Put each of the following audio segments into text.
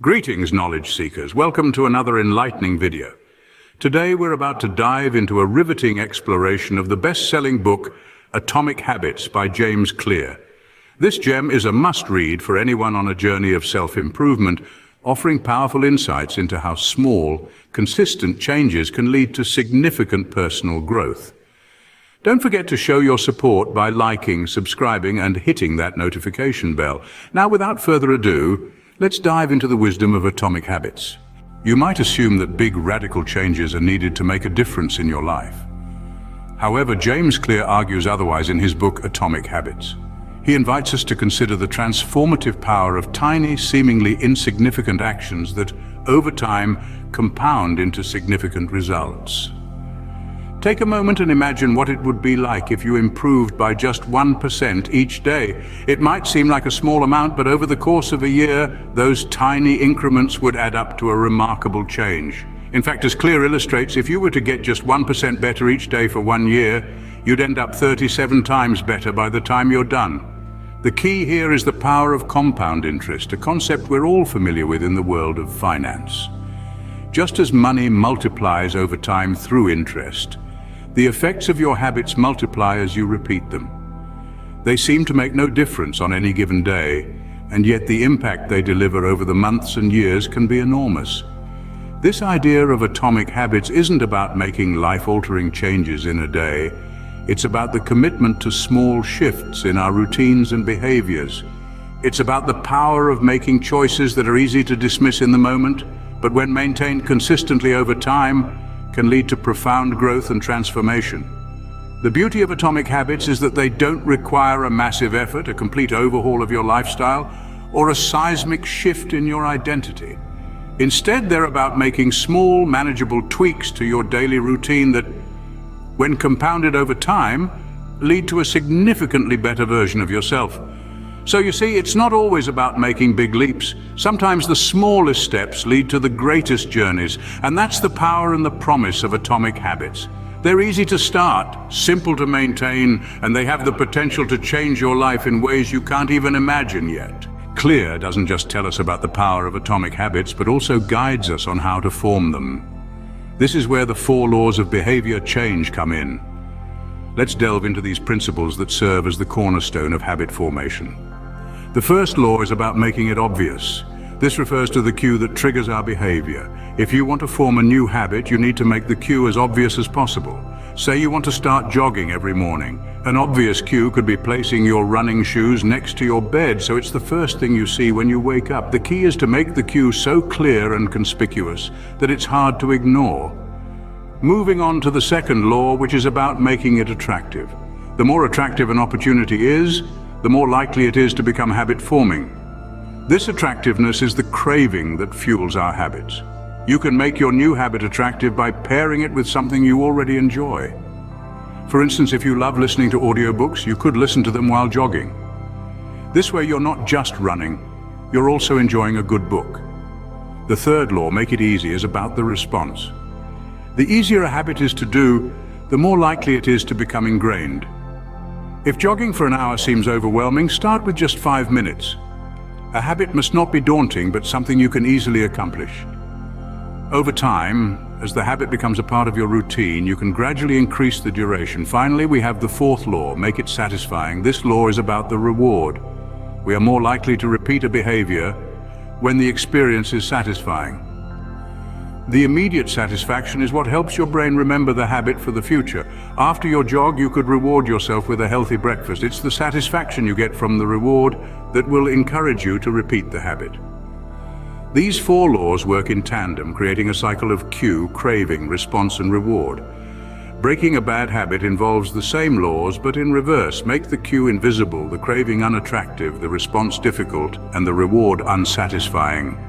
Greetings, knowledge seekers. Welcome to another enlightening video. Today we're about to dive into a riveting exploration of the best-selling book, Atomic Habits by James Clear. This gem is a must-read for anyone on a journey of self-improvement, offering powerful insights into how small, consistent changes can lead to significant personal growth. Don't forget to show your support by liking, subscribing, and hitting that notification bell. Now, without further ado, let's dive into the wisdom of atomic habits. You might assume that big radical changes are needed to make a difference in your life. However, James Clear argues otherwise in his book Atomic Habits. He invites us to consider the transformative power of tiny, seemingly insignificant actions that, over time, compound into significant results. Take a moment and imagine what it would be like if you improved by just 1% each day. It might seem like a small amount, but over the course of a year, those tiny increments would add up to a remarkable change. In fact, as Clear illustrates, if you were to get just 1% better each day for 1 year, you'd end up 37 times better by the time you're done. The key here is the power of compound interest, a concept we're all familiar with in the world of finance. Just as money multiplies over time through interest, the effects of your habits multiply as you repeat them. They seem to make no difference on any given day, and yet the impact they deliver over the months and years can be enormous. This idea of atomic habits isn't about making life-altering changes in a day. It's about the commitment to small shifts in our routines and behaviors. It's about the power of making choices that are easy to dismiss in the moment, but when maintained consistently over time, can lead to profound growth and transformation. The beauty of atomic habits is that they don't require a massive effort, a complete overhaul of your lifestyle, or a seismic shift in your identity. Instead, they're about making small, manageable tweaks to your daily routine that, when compounded over time, lead to a significantly better version of yourself. So you see, it's not always about making big leaps. Sometimes the smallest steps lead to the greatest journeys, and that's the power and the promise of atomic habits. They're easy to start, simple to maintain, and they have the potential to change your life in ways you can't even imagine yet. Clear doesn't just tell us about the power of atomic habits, but also guides us on how to form them. This is where the 4 laws of behavior change come in. Let's delve into these principles that serve as the cornerstone of habit formation. The first law is about making it obvious. This refers to the cue that triggers our behavior. If you want to form a new habit, you need to make the cue as obvious as possible. Say you want to start jogging every morning. An obvious cue could be placing your running shoes next to your bed, so it's the first thing you see when you wake up. The key is to make the cue so clear and conspicuous that it's hard to ignore. Moving on to the second law, which is about making it attractive. The more attractive an opportunity is, the more likely it is to become habit-forming. This attractiveness is the craving that fuels our habits. You can make your new habit attractive by pairing it with something you already enjoy. For instance, if you love listening to audiobooks, you could listen to them while jogging. This way you're not just running, you're also enjoying a good book. The third law, make it easy, is about the response. The easier a habit is to do, the more likely it is to become ingrained. If jogging for an hour seems overwhelming, start with just 5 minutes. A habit must not be daunting, but something you can easily accomplish. Over time, as the habit becomes a part of your routine, you can gradually increase the duration. Finally, we have the fourth law, make it satisfying. This law is about the reward. We are more likely to repeat a behavior when the experience is satisfying. The immediate satisfaction is what helps your brain remember the habit for the future. After your jog, you could reward yourself with a healthy breakfast. It's the satisfaction you get from the reward that will encourage you to repeat the habit. These 4 laws work in tandem, creating a cycle of cue, craving, response, and reward. Breaking a bad habit involves the same laws, but in reverse. Make the cue invisible, the craving unattractive, the response difficult, and the reward unsatisfying.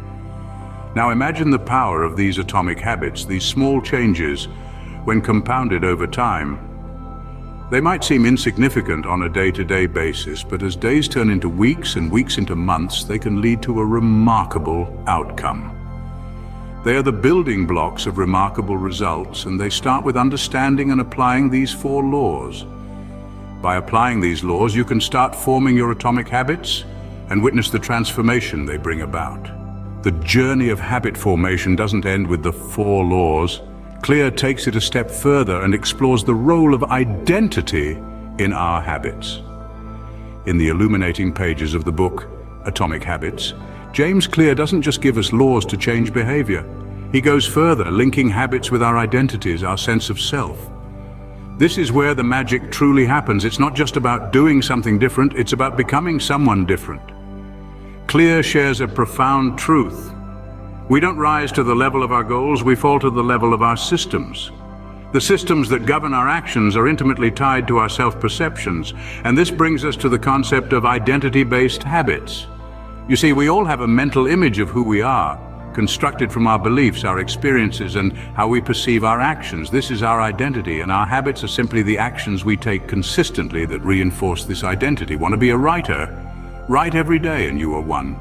Now imagine the power of these atomic habits, these small changes, when compounded over time. They might seem insignificant on a day-to-day basis, but as days turn into weeks and weeks into months, they can lead to a remarkable outcome. They are the building blocks of remarkable results, and they start with understanding and applying these 4 laws. By applying these laws, you can start forming your atomic habits and witness the transformation they bring about. The journey of habit formation doesn't end with the 4 laws. Clear takes it a step further and explores the role of identity in our habits. In the illuminating pages of the book, Atomic Habits, James Clear doesn't just give us laws to change behavior. He goes further, linking habits with our identities, our sense of self. This is where the magic truly happens. It's not just about doing something different, it's about becoming someone different. Clear shares a profound truth. We don't rise to the level of our goals, we fall to the level of our systems. The systems that govern our actions are intimately tied to our self-perceptions, and this brings us to the concept of identity-based habits. You see, we all have a mental image of who we are, constructed from our beliefs, our experiences, and how we perceive our actions. This is our identity, and our habits are simply the actions we take consistently that reinforce this identity. Want to be a writer? Write every day and you are one.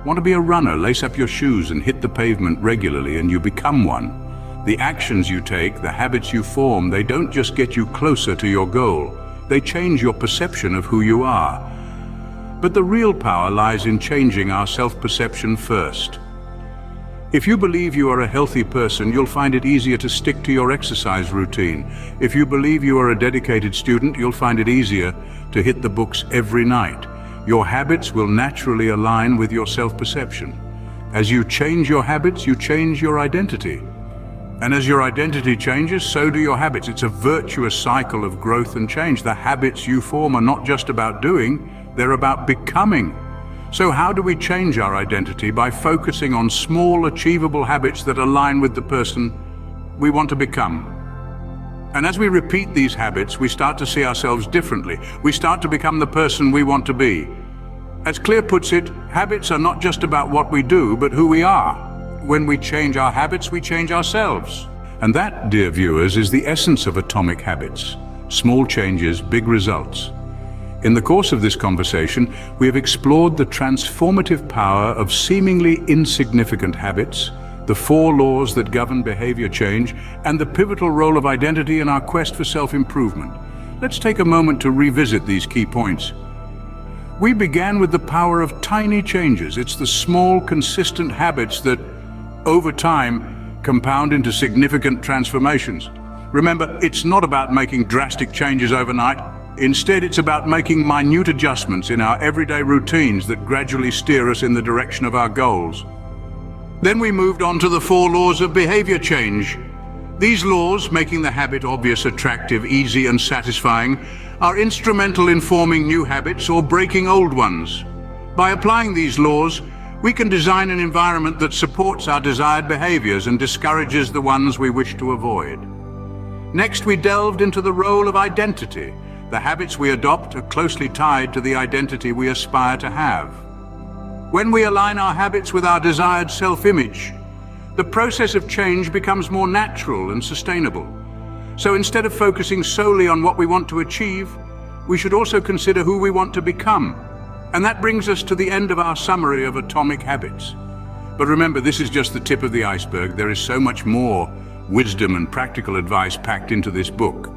Want to be a runner? Lace up your shoes and hit the pavement regularly and you become one. The actions you take, the habits you form, they don't just get you closer to your goal. They change your perception of who you are. But the real power lies in changing our self-perception first. If you believe you are a healthy person, you'll find it easier to stick to your exercise routine. If you believe you are a dedicated student, you'll find it easier to hit the books every night. Your habits will naturally align with your self-perception. As you change your habits, you change your identity. And as your identity changes, so do your habits. It's a virtuous cycle of growth and change. The habits you form are not just about doing, they're about becoming. So how do we change our identity? By focusing on small, achievable habits that align with the person we want to become. And as we repeat these habits, we start to see ourselves differently. We start to become the person we want to be. As Clear puts it, habits are not just about what we do, but who we are. When we change our habits, we change ourselves. And that, dear viewers, is the essence of Atomic Habits. Small changes, big results. In the course of this conversation, we have explored the transformative power of seemingly insignificant habits, the 4 laws that govern behavior change, and the pivotal role of identity in our quest for self-improvement. Let's take a moment to revisit these key points. We began with the power of tiny changes. It's the small, consistent habits that, over time, compound into significant transformations. Remember, it's not about making drastic changes overnight. Instead, it's about making minute adjustments in our everyday routines that gradually steer us in the direction of our goals. Then we moved on to the 4 laws of behavior change. These laws, making the habit obvious, attractive, easy, and satisfying, are instrumental in forming new habits or breaking old ones. By applying these laws, we can design an environment that supports our desired behaviors and discourages the ones we wish to avoid. Next, we delved into the role of identity. The habits we adopt are closely tied to the identity we aspire to have. When we align our habits with our desired self-image, the process of change becomes more natural and sustainable. So instead of focusing solely on what we want to achieve, we should also consider who we want to become. And that brings us to the end of our summary of Atomic Habits. But remember, this is just the tip of the iceberg. There is so much more wisdom and practical advice packed into this book.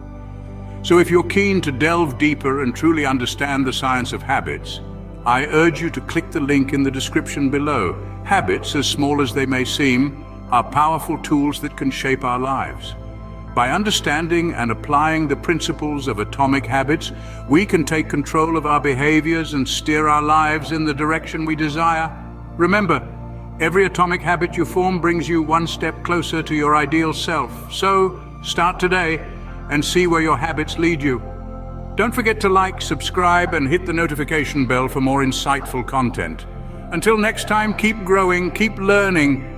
So if you're keen to delve deeper and truly understand the science of habits, I urge you to click the link in the description below. Habits, as small as they may seem, are powerful tools that can shape our lives. By understanding and applying the principles of Atomic Habits, we can take control of our behaviors and steer our lives in the direction we desire. Remember, every atomic habit you form brings you one step closer to your ideal self. So, start today and see where your habits lead you. Don't forget to like, subscribe, and hit the notification bell for more insightful content. Until next time, keep growing, keep learning,